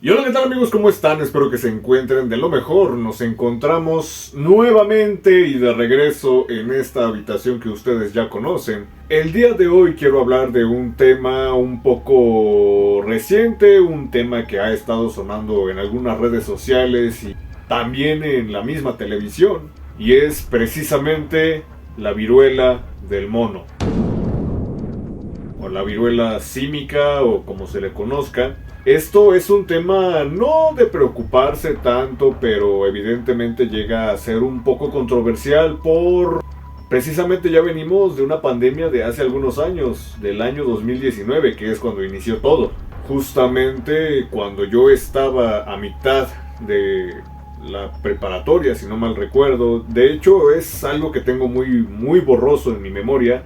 Y hola, ¿qué tal amigos? ¿Cómo están? Espero que se encuentren de lo mejor. Nos encontramos nuevamente y de regreso en esta habitación que ustedes ya conocen. El día de hoy quiero hablar de un tema un poco reciente, un tema que ha estado sonando en algunas redes sociales y también en la misma televisión. Y es precisamente la viruela del mono. O la viruela símica o como se le conozca. Esto es un tema no de preocuparse tanto, pero evidentemente llega a ser un poco controversial por... Precisamente ya venimos de una pandemia de hace algunos años, del año 2019, que es cuando inició todo. Justamente cuando yo estaba a mitad de la preparatoria, si no mal recuerdo. De hecho, es algo que tengo muy borroso en mi memoria.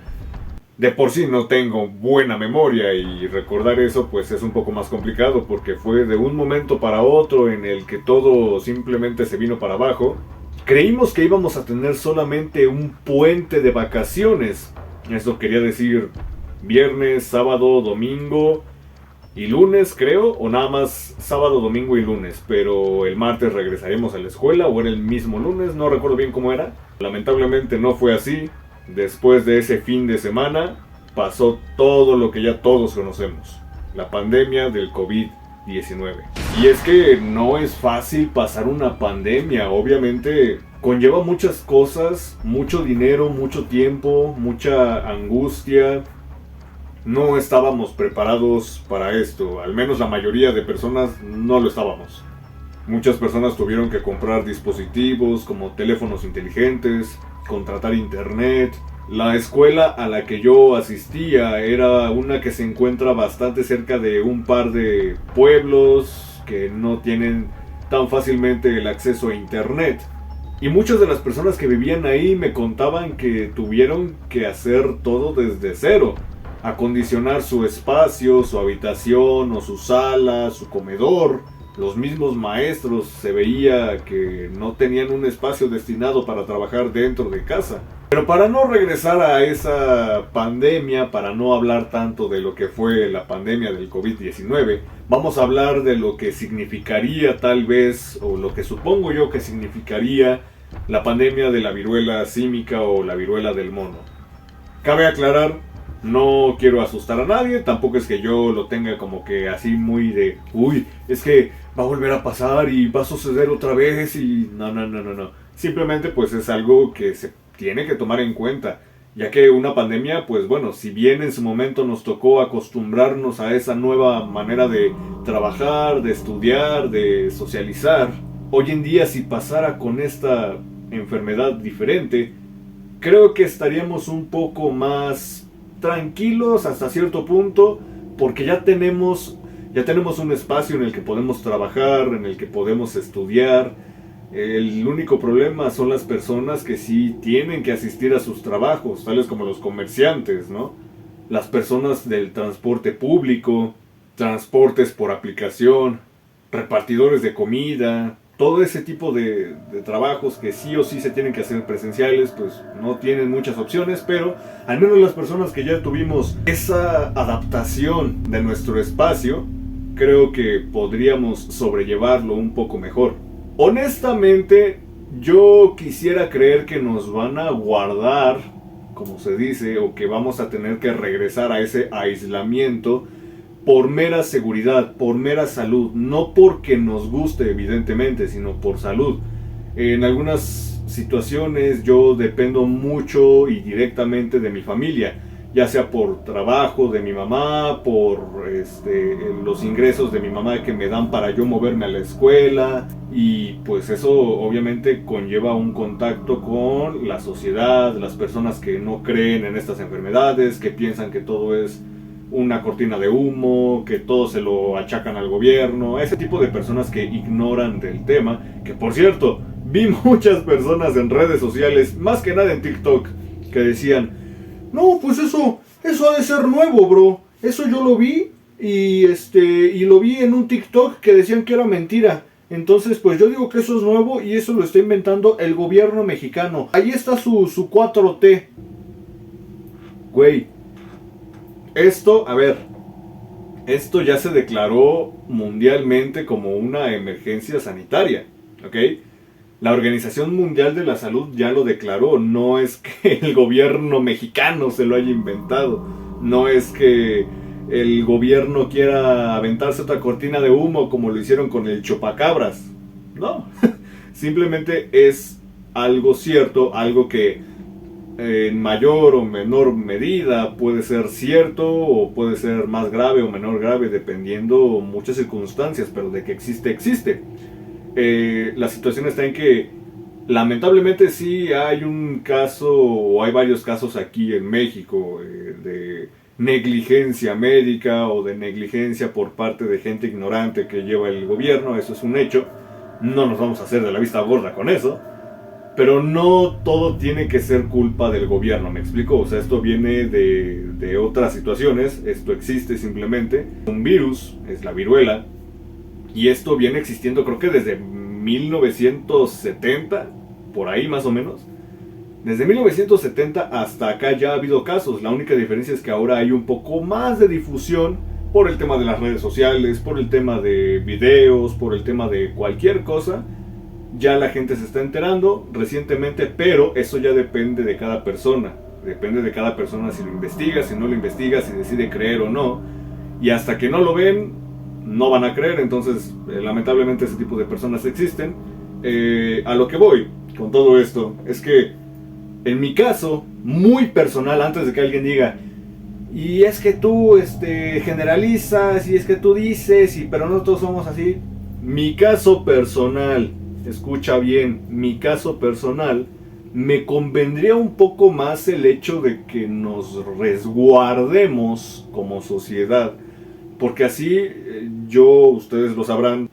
De por sí no tengo buena memoria y recordar eso pues es un poco más complicado porque fue de un momento para otro en el que todo simplemente se vino para abajo. Creímos que íbamos a tener solamente un puente de vacaciones. Eso quería decir viernes, sábado, domingo y lunes creo, o nada más sábado, domingo y lunes. Pero el martes regresaremos a la escuela o era el mismo lunes, no recuerdo bien cómo era. Lamentablemente no fue así. Después de ese fin de semana pasó todo lo que ya todos conocemos, la pandemia del COVID-19. Y es que no es fácil pasar una pandemia, obviamente conlleva muchas cosas, mucho dinero, mucho tiempo, mucha angustia. No estábamos preparados para esto, al menos la mayoría de personas no lo estábamos. Muchas personas tuvieron que comprar dispositivos como teléfonos inteligentes, contratar internet. La escuela a la que yo asistía era una que se encuentra bastante cerca de un par de pueblos que no tienen tan fácilmente el acceso a internet. Y muchas de las personas que vivían ahí me contaban que tuvieron que hacer todo desde cero. Acondicionar su espacio, su habitación o su sala, su comedor. Los mismos maestros se veía que no tenían un espacio destinado para trabajar dentro de casa. Pero para no regresar a esa pandemia, para no hablar tanto de lo que fue la pandemia del COVID-19, vamos a hablar de lo que significaría tal vez, o lo que supongo yo que significaría la pandemia de la viruela símica o la viruela del mono. Cabe aclarar, no quiero asustar a nadie, tampoco es que yo lo tenga como que así muy de, uy, es que va a volver a pasar y va a suceder otra vez y no. Simplemente pues es algo que se tiene que tomar en cuenta, ya que una pandemia, pues bueno, si bien en su momento nos tocó acostumbrarnos a esa nueva manera de trabajar, de estudiar, de socializar, hoy en día si pasara con esta enfermedad diferente, creo que estaríamos un poco más tranquilos hasta cierto punto porque ya tenemos un espacio en el que podemos trabajar, en el que podemos estudiar. El único problema son las personas que sí tienen que asistir a sus trabajos, tales como los comerciantes, ¿no? Las personas del transporte público, transportes por aplicación, repartidores de comida, todo ese tipo de trabajos que sí o sí se tienen que hacer presenciales, pues no tienen muchas opciones, pero al menos las personas que ya tuvimos esa adaptación de nuestro espacio, creo que podríamos sobrellevarlo un poco mejor. Honestamente, yo quisiera creer que nos van a guardar, como se dice, o que vamos a tener que regresar a ese aislamiento por mera seguridad, por mera salud, no porque nos guste evidentemente, sino por salud. En algunas situaciones yo dependo mucho y directamente de mi familia, ya sea por trabajo de mi mamá, por los ingresos de mi mamá que me dan para yo moverme a la escuela, y pues eso obviamente conlleva un contacto con la sociedad, las personas que no creen en estas enfermedades, que piensan que todo es una cortina de humo, que todo se lo achacan al gobierno, ese tipo de personas que ignoran del tema, que por cierto, vi muchas personas en redes sociales, más que nada en TikTok, que decían, no, pues eso ha de ser nuevo, bro, eso yo lo vi, y lo vi en un TikTok que decían que era mentira. Entonces, pues yo digo que eso es nuevo y eso lo está inventando el gobierno mexicano. Ahí está su 4T. Güey, esto, a ver, Esto ya se declaró mundialmente como una emergencia sanitaria, ¿ok? La Organización Mundial de la Salud ya lo declaró, no es que el gobierno mexicano se lo haya inventado, no es que el gobierno quiera aventarse otra cortina de humo como lo hicieron con el chupacabras, no, simplemente es algo cierto, algo que en mayor o menor medida puede ser cierto o puede ser más grave o menor grave dependiendo muchas circunstancias, pero de que existe, existe. La situación está en que lamentablemente sí hay un caso o hay varios casos aquí en México de negligencia médica o de negligencia por parte de gente ignorante que lleva el gobierno, eso es un hecho, no nos vamos a hacer de la vista gorda con eso. Pero no todo tiene que ser culpa del gobierno, ¿me explico? O sea, esto viene de otras situaciones, esto existe simplemente. Un virus, es la viruela, y esto viene existiendo creo que desde 1970, por ahí más o menos. Desde 1970 hasta acá ya ha habido casos, la única diferencia es que ahora hay un poco más de difusión por el tema de las redes sociales, por el tema de videos, por el tema de cualquier cosa. Ya la gente se está enterando recientemente, pero eso ya depende de cada persona. Depende de cada persona si lo investiga, si no lo investiga, si decide creer o no. Y hasta que no lo ven, no van a creer. Entonces, lamentablemente ese tipo de personas existen. A lo que voy con todo esto es que, en mi caso, muy personal, antes de que alguien diga, y es que tú generalizas, y es que tú dices, pero no todos somos así. Mi caso personal, escucha bien, mi caso personal, me convendría un poco más el hecho de que nos resguardemos como sociedad, porque así ustedes lo sabrán,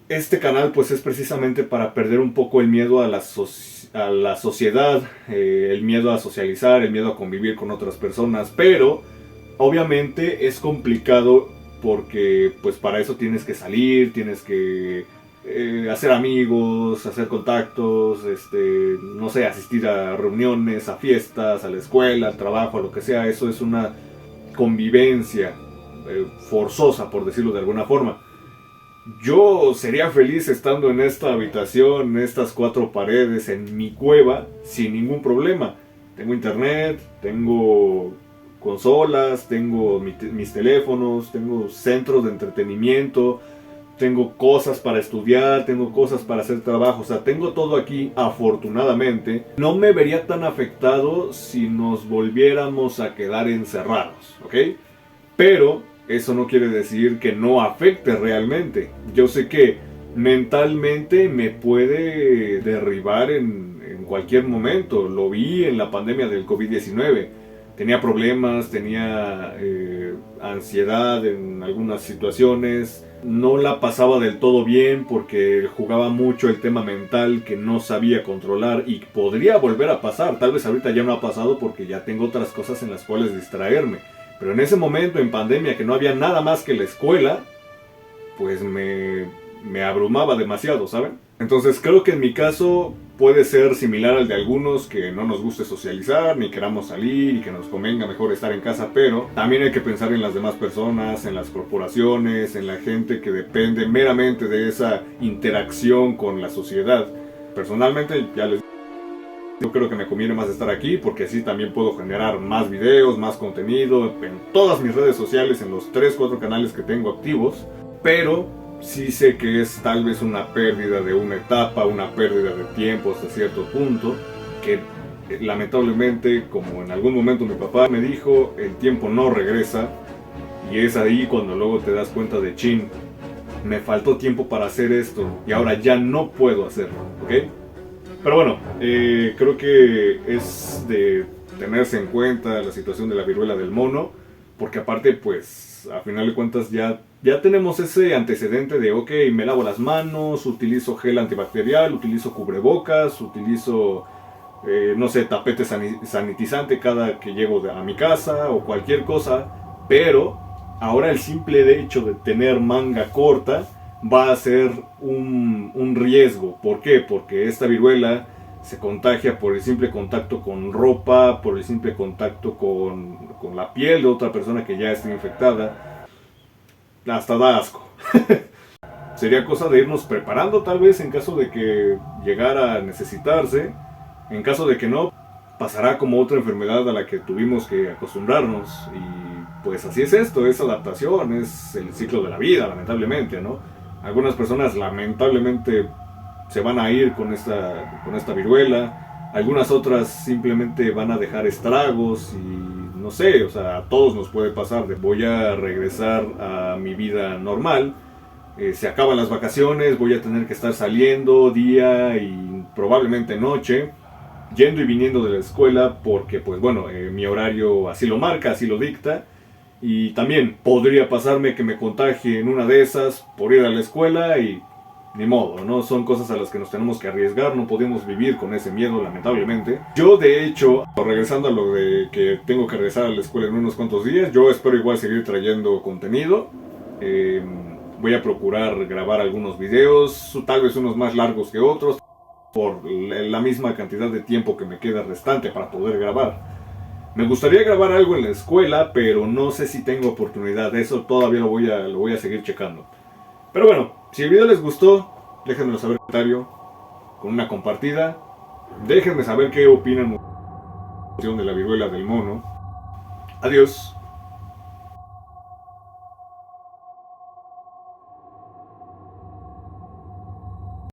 este canal pues es precisamente para perder un poco el miedo a la sociedad, el miedo a socializar, el miedo a convivir con otras personas, pero obviamente es complicado porque pues para eso tienes que salir, tienes que hacer amigos, hacer contactos, no sé, asistir a reuniones, a fiestas, a la escuela, al trabajo, a lo que sea. Eso es una convivencia forzosa, por decirlo de alguna forma. Yo sería feliz estando en esta habitación, en estas cuatro paredes, en mi cueva, sin ningún problema. Tengo internet, tengo consolas, tengo mis teléfonos, tengo centros de entretenimiento, tengo cosas para estudiar, tengo cosas para hacer trabajo, o sea, tengo todo aquí, afortunadamente. No me vería tan afectado si nos volviéramos a quedar encerrados, ¿ok? Pero eso no quiere decir que no afecte realmente. Yo sé que mentalmente me puede derribar en cualquier momento. Lo vi en la pandemia del COVID-19. Tenía problemas, tenía ansiedad en algunas situaciones. No la pasaba del todo bien porque jugaba mucho el tema mental que no sabía controlar y podría volver a pasar. Tal vez ahorita ya no ha pasado porque ya tengo otras cosas en las cuales distraerme. Pero en ese momento, en pandemia, que no había nada más que la escuela, pues me abrumaba demasiado, ¿saben? Entonces creo que en mi caso puede ser similar al de algunos, que no nos guste socializar, ni queramos salir y que nos convenga mejor estar en casa, pero también hay que pensar en las demás personas, en las corporaciones, en la gente que depende meramente de esa interacción con la sociedad. Personalmente, ya les yo creo que me conviene más estar aquí porque así también puedo generar más videos, más contenido en todas mis redes sociales, en los 3-4 canales que tengo activos, pero sí sé que es tal vez una pérdida de una etapa, una pérdida de tiempo hasta cierto punto, que lamentablemente, como en algún momento mi papá me dijo, el tiempo no regresa, y es ahí cuando luego te das cuenta de chin, me faltó tiempo para hacer esto y ahora ya no puedo hacerlo, ¿ok? Pero bueno, creo que es de tenerse en cuenta la situación de la viruela del mono, porque aparte, pues, a final de cuentas ya tenemos ese antecedente de, ok, me lavo las manos, utilizo gel antibacterial, utilizo cubrebocas, utilizo, no sé, tapete sanitizante cada que llego a mi casa o cualquier cosa, pero ahora el simple hecho de tener manga corta va a ser un riesgo. ¿Por qué? Porque esta viruela se contagia por el simple contacto con ropa, por el simple contacto con la piel de otra persona que ya está infectada. hasta da asco. Sería cosa de irnos preparando tal vez en caso de que llegara a necesitarse. En caso de que no, pasará como otra enfermedad a la que tuvimos que acostumbrarnos. Y pues así es esto, es adaptación, es el ciclo de la vida, lamentablemente, ¿no? Algunas personas lamentablemente se van a ir con esta viruela. Algunas otras simplemente van a dejar estragos y no sé, o sea, a todos nos puede pasar. Voy a regresar a mi vida normal. Se acaban las vacaciones, voy a tener que estar saliendo día y probablemente noche, yendo y viniendo de la escuela porque pues bueno, mi horario así lo marca, así lo dicta. Y también podría pasarme que me contagie en una de esas por ir a la escuela y ni modo, ¿no? Son cosas a las que nos tenemos que arriesgar, no podemos vivir con ese miedo, lamentablemente. Yo, de hecho, regresando a lo de que tengo que regresar a la escuela en unos cuantos días, yo espero igual seguir trayendo contenido. Voy a procurar grabar algunos videos, tal vez unos más largos que otros, por la misma cantidad de tiempo que me queda restante para poder grabar. Me gustaría grabar algo en la escuela, pero no sé si tengo oportunidad. Eso todavía lo voy a seguir checando. Pero bueno, si el video les gustó, déjenmelo saber en un comentario, con una compartida. Déjenme saber qué opinan de la viruela del mono. Adiós.